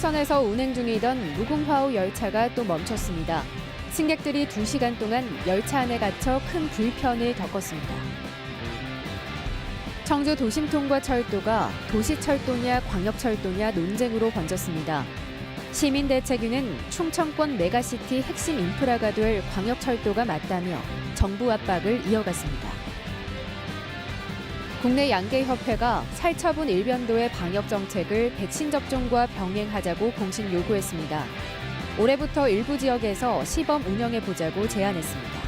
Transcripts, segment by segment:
고속선에서 운행 중이던 무궁화호 열차가 또 멈췄습니다. 승객들이 2시간 동안 열차 안에 갇혀 큰 불편을 겪었습니다. 청주 도심통과철도가 도시철도냐 광역철도냐 논쟁으로 번졌습니다. 시민대책위는 충청권 메가시티 핵심 인프라가 될 광역철도가 맞다며 정부 압박을 이어갔습니다. 국내 양계협회가 살처분 일변도의 방역정책을 백신 접종과 병행하자고 공식 요구했습니다. 올해부터 일부 지역에서 시범 운영해보자고 제안했습니다.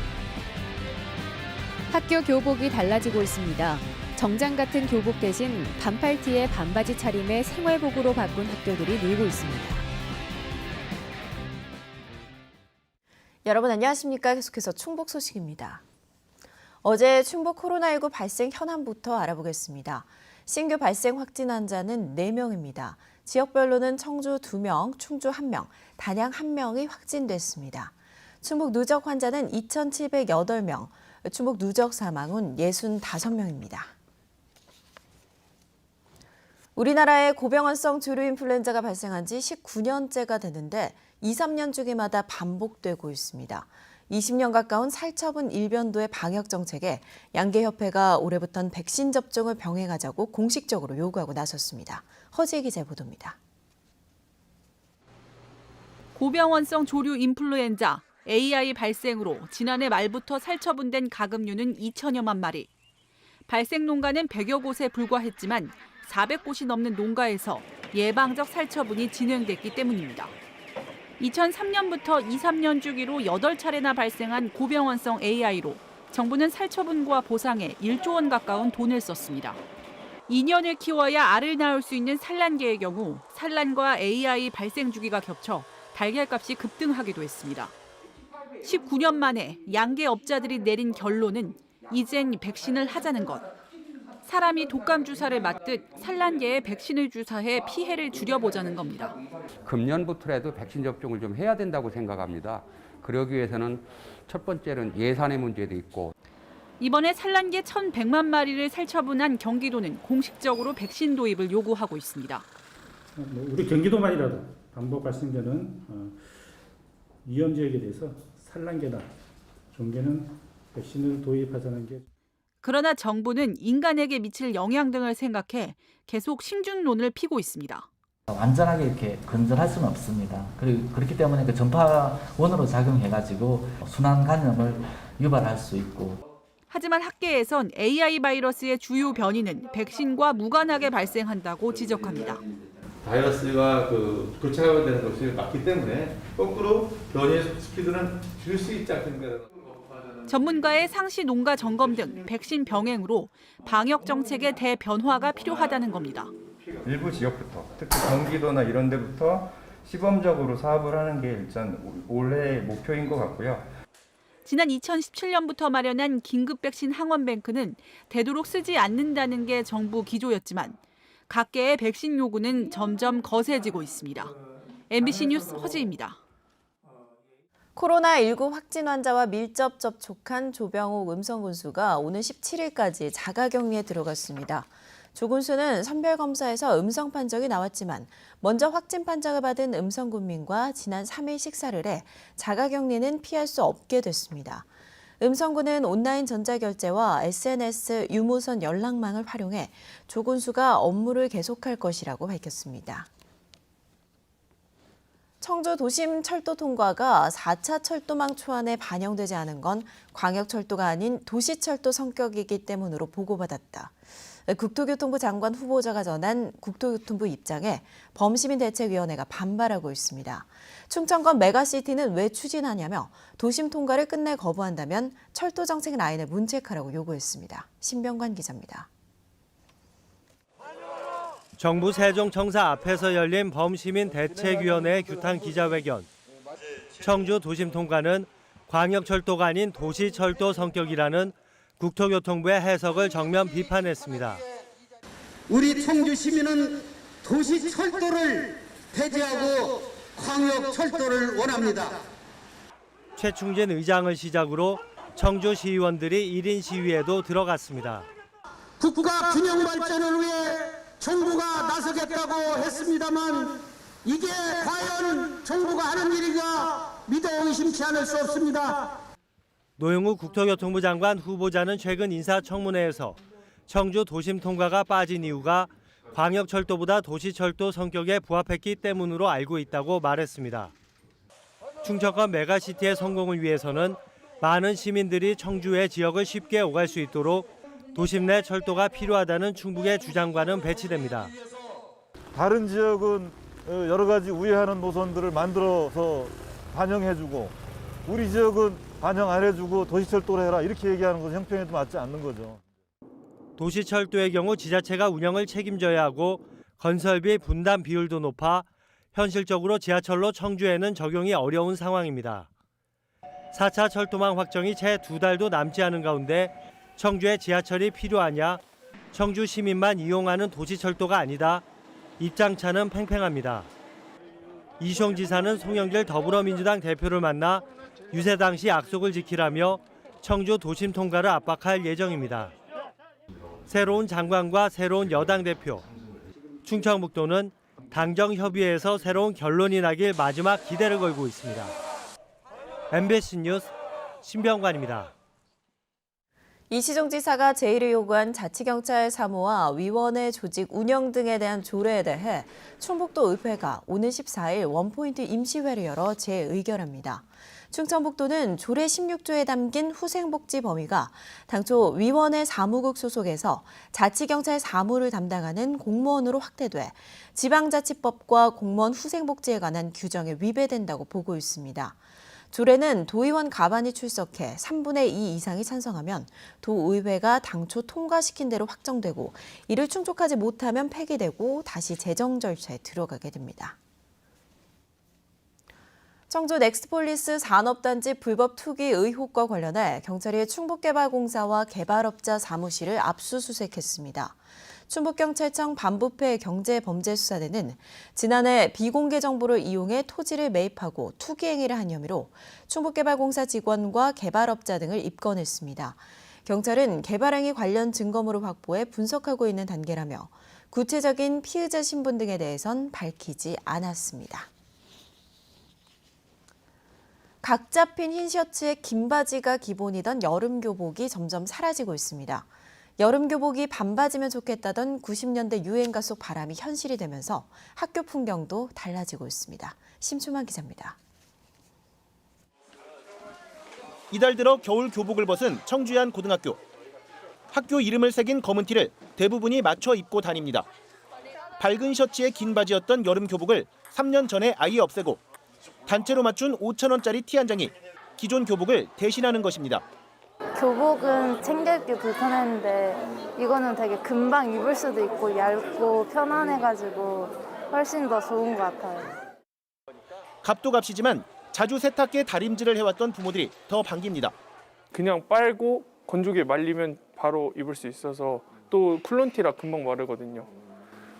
학교 교복이 달라지고 있습니다. 정장 같은 교복 대신 반팔티에 반바지 차림의 생활복으로 바꾼 학교들이 늘고 있습니다. 여러분 안녕하십니까? 계속해서 충북 소식입니다. 어제 충북 코로나19 발생 현황부터 알아보겠습니다. 신규 발생 확진 환자는 4명입니다. 지역별로는 청주 2명, 충주 1명, 단양 1명이 확진됐습니다. 충북 누적 환자는 2,708명, 충북 누적 사망은 65명입니다. 우리나라에 고병원성 조류인플루엔자가 발생한 지 19년째가 되는데 2, 3년 주기마다 반복되고 있습니다. 20년 가까운 살처분 일변도의 방역 정책에 양계협회가 올해부터는 백신 접종을 병행하자고 공식적으로 요구하고 나섰습니다. 허지혜 기자의 보도입니다. 고병원성 조류 인플루엔자 AI 발생으로 지난해 말부터 살처분된 가금류는 2천여만 마리. 발생 농가는 100여 곳에 불과했지만 400곳이 넘는 농가에서 예방적 살처분이 진행됐기 때문입니다. 2003년부터 2, 3년 주기로 8차례나 발생한 고병원성 AI로 정부는 살처분과 보상에 1조 원 가까운 돈을 썼습니다. 2년을 키워야 알을 낳을 수 있는 산란개의 경우 산란과 AI 발생 주기가 겹쳐 달걀값이 급등하기도 했습니다. 19년 만에 양계업자들이 내린 결론은 이젠 백신을 하자는 것. 사람이 독감 주사를 맞듯 산란개에 백신을 주사해 피해를 줄여보자는 겁니다. 금년부터라도 백신 접종을 좀 해야 된다고 생각합니다. 그러기 위해서는 첫 번째는 예산의 문제도 있고. 이번에 산란개 1,100만 마리를 살처분한 경기도는 공식적으로 백신 도입을 요구하고 있습니다. 우리 경기도만이라도 반복 발생되는 위험 지역에 대해서 산란개나 종개는 백신을 도입하자는 게. 그러나 정부는 인간에게 미칠 영향 등을 생각해 계속 신중론을 피고 있습니다. 완전하게 이렇게 건전할 수는 없습니다. 그리고 그렇기 때문에 그 전파원으로 작용해가지고 순환 감염을 유발할 수 있고. 하지만 학계에선 AI 바이러스의 주요 변이는 백신과 무관하게 발생한다고 지적합니다. 바이러스가 교차되는 것이 맞기 때문에 거꾸로 변이의 스피드는 줄일 수 있지 않습니까? 전문가의 상시 농가 점검 등 백신 병행으로 방역 정책의 대변화가 필요하다는 겁니다. 일부 지역부터, 특히 경기도나 이런 데부터 시범적으로 사업을 하는 게 일단 올해의 목표인 것 같고요. 지난 2017년부터 마련한 긴급 백신 항원뱅크는 되도록 쓰지 않는다는 게 정부 기조였지만 각계의 백신 요구는 점점 거세지고 있습니다. MBC 뉴스 허지입니다. 코로나19 확진 환자와 밀접 접촉한 조병옥 음성군수가 오는 17일까지 자가격리에 들어갔습니다. 조 군수는 선별검사에서 음성 판정이 나왔지만 먼저 확진 판정을 받은 음성군민과 지난 3일 식사를 해 자가격리는 피할 수 없게 됐습니다. 음성군은 온라인 전자결제와 SNS 유무선 연락망을 활용해 조 군수가 업무를 계속할 것이라고 밝혔습니다. 청주 도심 철도 통과가 4차 철도망 초안에 반영되지 않은 건 광역철도가 아닌 도시철도 성격이기 때문으로 보고받았다. 국토교통부 장관 후보자가 전한 국토교통부 입장에 범시민대책위원회가 반발하고 있습니다. 충청권 메가시티는 왜 추진하냐며 도심 통과를 끝내 거부한다면 철도 정책 라인을 문책하라고 요구했습니다. 신병관 기자입니다. 정부 세종청사 앞에서 열린 범시민대책위원회 규탄 기자회견. 청주 도심 통과는 광역철도가 아닌 도시철도 성격이라는 국토교통부의 해석을 정면 비판했습니다. 우리 청주 시민은 도시철도를 폐지하고 광역철도를 원합니다. 최충진 의장을 시작으로 청주 시의원들이 1인 시위에도 들어갔습니다. 국가 균형 발전을 위해 정부가 나서겠다고 했습니다만 이게 과연 정부가 하는 일인가 믿어 의심치 않을 수 없습니다. 노영우 국토교통부 장관 후보자는 최근 인사청문회에서 청주 도심 통과가 빠진 이유가 광역철도보다 도시철도 성격에 부합했기 때문으로 알고 있다고 말했습니다. 충청권 메가시티의 성공을 위해서는 많은 시민들이 청주의 지역을 쉽게 오갈 수 있도록 도심 내 철도가 필요하다는 충북의 주장과는 배치됩니다. 다른 지역은 여러 가지 우회하는 노선들을 만들어서 반영해주고 우리 지역은 반영 안 해주고 도시철도로 해라 이렇게 얘기하는 것은 형평에도 맞지 않는 거죠. 도시철도의 경우 지자체가 운영을 책임져야 하고 건설비 분담 비율도 높아 현실적으로 지하철로 청주에는 적용이 어려운 상황입니다. 4차 철도망 확정이 채 2달도 남지 않은 가운데 청주에 지하철이 필요하냐? 청주 시민만 이용하는 도시철도가 아니다. 입장차는 팽팽합니다. 이시홍 지사는 송영길 더불어민주당 대표를 만나 유세 당시 약속을 지키라며 청주 도심 통과를 압박할 예정입니다. 새로운 장관과 새로운 여당 대표, 충청북도는 당정협의회에서 새로운 결론이 나길 마지막 기대를 걸고 있습니다. MBC 뉴스 신병관입니다. 이시종 지사가 제1을 요구한 자치경찰 사무와 위원회 조직 운영 등에 대한 조례에 대해 충북도 의회가 오는 14일 원포인트 임시회를 열어 재의결합니다. 충청북도는 조례 16조에 담긴 후생복지 범위가 당초 위원회 사무국 소속에서 자치경찰 사무를 담당하는 공무원으로 확대돼 지방자치법과 공무원 후생복지에 관한 규정에 위배된다고 보고 있습니다. 조례는 도의원 가반이 출석해 3분의 2 이상이 찬성하면 도의회가 당초 통과시킨 대로 확정되고 이를 충족하지 못하면 폐기되고 다시 제정 절차에 들어가게 됩니다. 청주 넥스트폴리스 산업단지 불법 투기 의혹과 관련해 경찰이 충북개발공사와 개발업자 사무실을 압수수색했습니다. 충북경찰청 반부패 경제범죄수사대는 지난해 비공개 정보를 이용해 토지를 매입하고 투기 행위를 한 혐의로 충북개발공사 직원과 개발업자 등을 입건했습니다. 경찰은 개발행위 관련 증거물을 확보해 분석하고 있는 단계라며 구체적인 피의자 신분 등에 대해선 밝히지 않았습니다. 각 잡힌 흰 셔츠에 긴 바지가 기본이던 여름 교복이 점점 사라지고 있습니다. 여름 교복이 반바지면 좋겠다던 90년대 유행가 속 바람이 현실이 되면서 학교 풍경도 달라지고 있습니다. 심춘만 기자입니다. 이달 들어 겨울 교복을 벗은 청주의 한 고등학교. 학교 이름을 새긴 검은 티를 대부분이 맞춰 입고 다닙니다. 밝은 셔츠에 긴 바지였던 여름 교복을 3년 전에 아예 없애고 단체로 맞춘 5,000원짜리 티 한 장이 기존 교복을 대신하는 것입니다. 교복은 챙기기 불편했는데 이거는 되게 금방 입을 수도 있고 얇고 편안해가지고 훨씬 더 좋은 것 같아요. 값도 값이지만 자주 세탁기에 다림질을 해왔던 부모들이 더 반깁니다. 그냥 빨고 건조기에 말리면 바로 입을 수 있어서 또 쿨론티라 금방 마르거든요.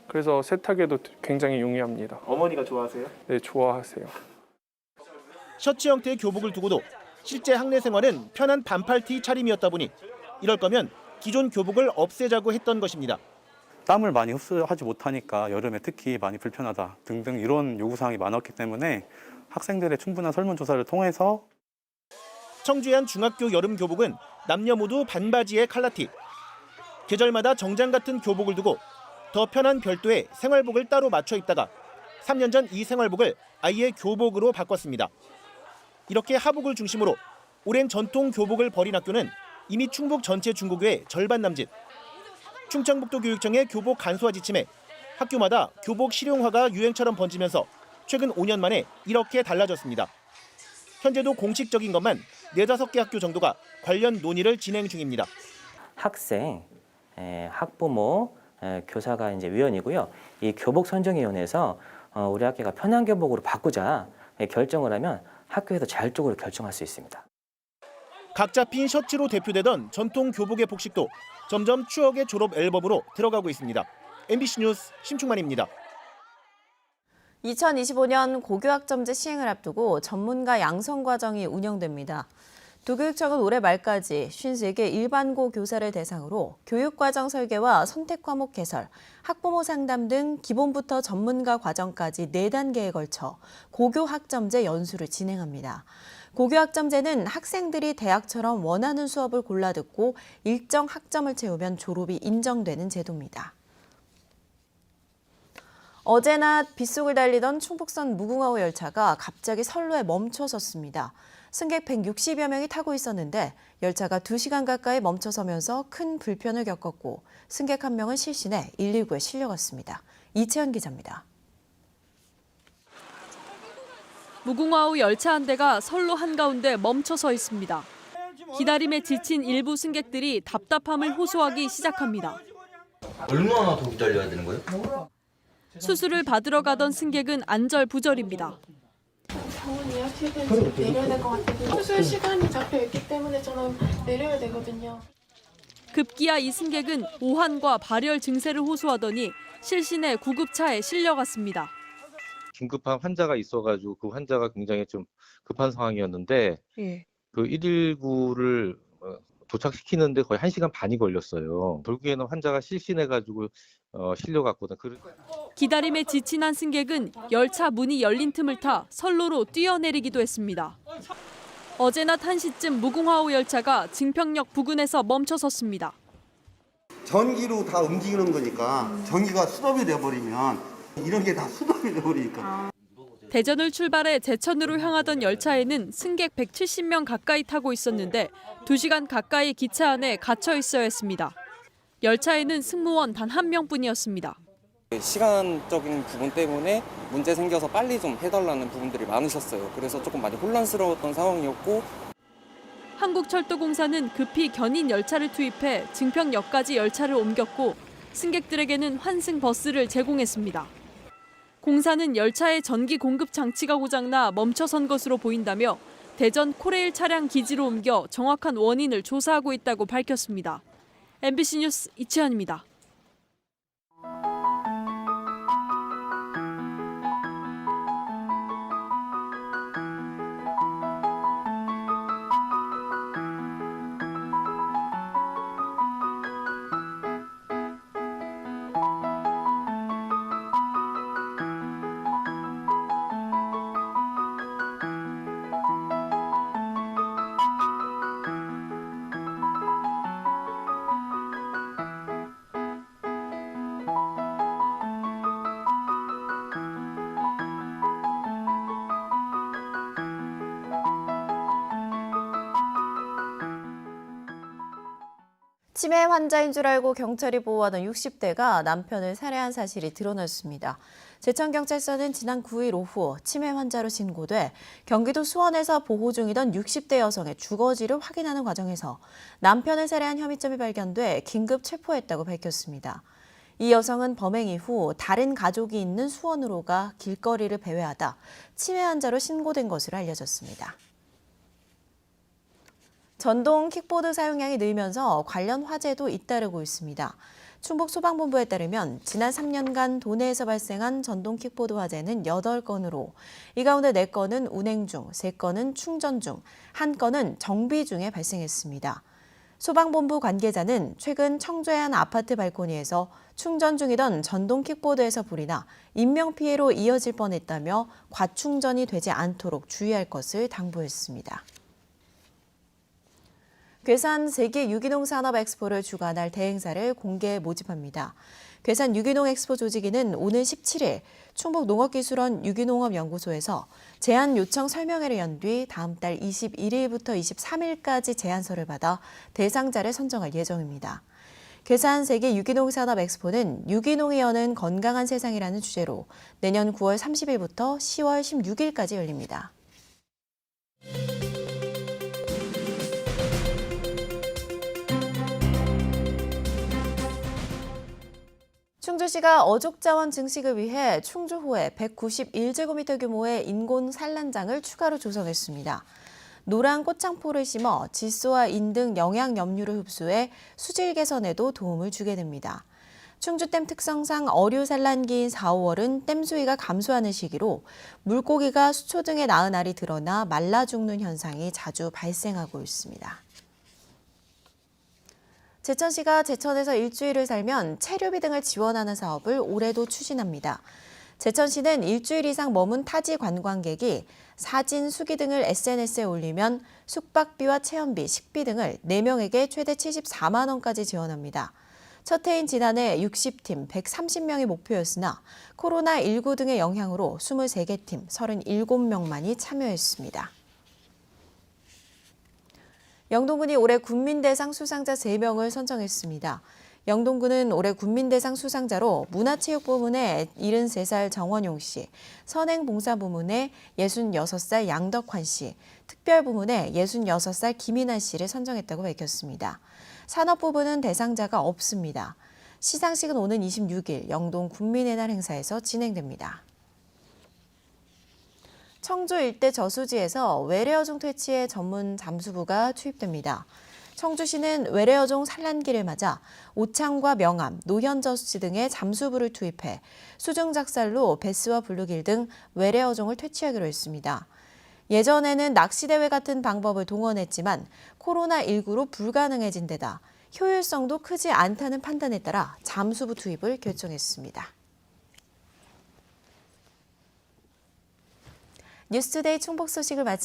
그래서 세탁에도 굉장히 용이합니다. 어머니가 좋아하세요? 네, 좋아하세요. 셔츠 형태의 교복을 두고도 실제 학내 생활은 편한 반팔티 차림이었다 보니 이럴 거면 기존 교복을 없애자고 했던 것입니다. 땀을 많이 흡수하지 못하니까 여름에 특히 많이 불편하다 등등 이런 요구사항이 많았기 때문에 학생들의 충분한 설문조사를 통해서 청주의 한 중학교 여름 교복은 남녀 모두 반바지에 칼라티. 계절마다 정장 같은 교복을 두고 더 편한 별도의 생활복을 따로 맞춰 입다가 3년 전 이 생활복을 아예 교복으로 바꿨습니다. 이렇게 하복을 중심으로 오랜 전통 교복을 버린 학교는 이미 충북 전체 중고교의 절반 남짓. 충청북도 교육청의 교복 간소화 지침에 학교마다 교복 실용화가 유행처럼 번지면서 최근 5년 만에 이렇게 달라졌습니다. 현재도 공식적인 것만 4-5개 학교 정도가 관련 논의를 진행 중입니다. 학생, 학부모, 교사가 이제 위원이고요. 이 교복 선정위원회에서 우리 학교가 편한 교복으로 바꾸자 결정을 하면 학교에서 자율적으로 결정할 수 있습니다. 각 잡힌 셔츠로 대표되던 전통 교복의 폭식도 점점 추억의 졸업 앨범으로 들어가고 있습니다. MBC 뉴스 심충만입니다. 2025년 고교학점제 시행을 앞두고 전문가 양성 과정이 운영됩니다. 도교육청은 올해 말까지 53개 일반고 교사를 대상으로 교육과정 설계와 선택과목 개설, 학부모 상담 등 기본부터 전문가 과정까지 4단계에 걸쳐 고교학점제 연수를 진행합니다. 고교학점제는 학생들이 대학처럼 원하는 수업을 골라 듣고 일정 학점을 채우면 졸업이 인정되는 제도입니다. 어제 낮 빗속을 달리던 충북선 무궁화호 열차가 갑자기 선로에 멈춰섰습니다. 승객 160여 명이 타고 있었는데 열차가 2시간 가까이 멈춰서면서 큰 불편을 겪었고 승객 1명은 실신해 119에 실려갔습니다. 이채연 기자입니다. 무궁화호 열차 한 대가 선로 한가운데 멈춰서 있습니다. 기다림에 지친 일부 승객들이 답답함을 호소하기 시작합니다. 얼마나 더 기다려야 되는 거예요? 수술을 받으러 가던 승객은 안절부절입니다. 병원 예약해서 내려야 될 것 같아요. 수술 시간이 잡혀있기 때문에 저는 내려야 되거든요. 급기야 이 승객은 오한과 발열 증세를 호소하더니 실신해 구급차에 실려갔습니다. 긴급한 환자가 있어가지고 그 환자가 굉장히 좀 급한 상황이었는데 그 119를 도착시키는데 거의 1시간 반이 걸렸어요. 결국에는 환자가 실신해가지고 실려갔거든. 기다림에 지친 한 승객은 열차 문이 열린 틈을 타 선로로 뛰어내리기도 했습니다. 어제 낮 1시쯤 무궁화호 열차가 증평역 부근에서 멈춰섰습니다. 전기로 다 움직이는 거니까 전기가 스톱이 돼버리면 이런 게 다 스톱이 돼버리니까. 대전을 출발해 제천으로 향하던 열차에는 승객 170명 가까이 타고 있었는데 2시간 가까이 기차 안에 갇혀 있어야 했습니다. 열차에는 승무원 단 1명뿐이었습니다. 시간적인 부분 때문에 문제 생겨서 빨리 좀 해달라는 부분들이 많으셨어요. 그래서 조금 많이 혼란스러웠던 상황이었고 한국철도공사는 급히 견인 열차를 투입해 증평역까지 열차를 옮겼고 승객들에게는 환승 버스를 제공했습니다. 공사는 열차의 전기 공급 장치가 고장나 멈춰선 것으로 보인다며 대전 코레일 차량 기지로 옮겨 정확한 원인을 조사하고 있다고 밝혔습니다. MBC 뉴스 이채연입니다. 치매 환자인 줄 알고 경찰이 보호하던 60대가 남편을 살해한 사실이 드러났습니다. 제천경찰서는 지난 9일 오후 치매 환자로 신고돼 경기도 수원에서 보호 중이던 60대 여성의 주거지를 확인하는 과정에서 남편을 살해한 혐의점이 발견돼 긴급 체포했다고 밝혔습니다. 이 여성은 범행 이후 다른 가족이 있는 수원으로 가 길거리를 배회하다 치매 환자로 신고된 것으로 알려졌습니다. 전동 킥보드 사용량이 늘면서 관련 화재도 잇따르고 있습니다. 충북소방본부에 따르면 지난 3년간 도내에서 발생한 전동 킥보드 화재는 8건으로 이 가운데 4건은 운행 중, 3건은 충전 중, 1건은 정비 중에 발생했습니다. 소방본부 관계자는 최근 청주의 한 아파트 발코니에서 충전 중이던 전동 킥보드에서 불이 나 인명피해로 이어질 뻔했다며 과충전이 되지 않도록 주의할 것을 당부했습니다. 괴산 세계 유기농 산업 엑스포를 주관할 대행사를 공개 모집합니다. 괴산 유기농 엑스포 조직위는 오는 17일 충북 농업기술원 유기농업연구소에서 제안 요청 설명회를 연 뒤 다음 달 21일부터 23일까지 제안서를 받아 대상자를 선정할 예정입니다. 괴산 세계 유기농 산업 엑스포는 유기농이 여는 건강한 세상이라는 주제로 내년 9월 30일부터 10월 16일까지 열립니다. 충주시가 어족자원 증식을 위해 충주호에 191제곱미터 규모의 인공 산란장을 추가로 조성했습니다. 노란 꽃창포를 심어 질소와 인 등 영양 염류를 흡수해 수질 개선에도 도움을 주게 됩니다. 충주댐 특성상 어류 산란기인 4, 5월은 댐 수위가 감소하는 시기로 물고기가 수초 등에 낳은 알이 드러나 말라 죽는 현상이 자주 발생하고 있습니다. 제천시가 제천에서 일주일을 살면 체류비 등을 지원하는 사업을 올해도 추진합니다. 제천시는 일주일 이상 머문 타지 관광객이 사진, 수기 등을 SNS에 올리면 숙박비와 체험비, 식비 등을 4명에게 최대 74만 원까지 지원합니다. 첫 해인 지난해 60팀 130명이 목표였으나 코로나19 등의 영향으로 23개 팀 37명만이 참여했습니다. 영동군이 올해 국민대상 수상자 3명을 선정했습니다. 영동군은 올해 국민대상 수상자로 문화체육부문의 73살 정원용 씨, 선행봉사부문의 66살 양덕환 씨, 특별부문의 66살 김인환 씨를 선정했다고 밝혔습니다. 산업부문은 대상자가 없습니다. 시상식은 오는 26일 영동 국민의 날 행사에서 진행됩니다. 청주 일대 저수지에서 외래어종 퇴치에 전문 잠수부가 투입됩니다. 청주시는 외래어종 산란기를 맞아 오창과 명암, 노현저수지 등의 잠수부를 투입해 수중작살로 베스와 블루길 등 외래어종을 퇴치하기로 했습니다. 예전에는 낚시대회 같은 방법을 동원했지만 코로나19로 불가능해진 데다 효율성도 크지 않다는 판단에 따라 잠수부 투입을 결정했습니다. 뉴스투데이 충북 소식을 마칩니다.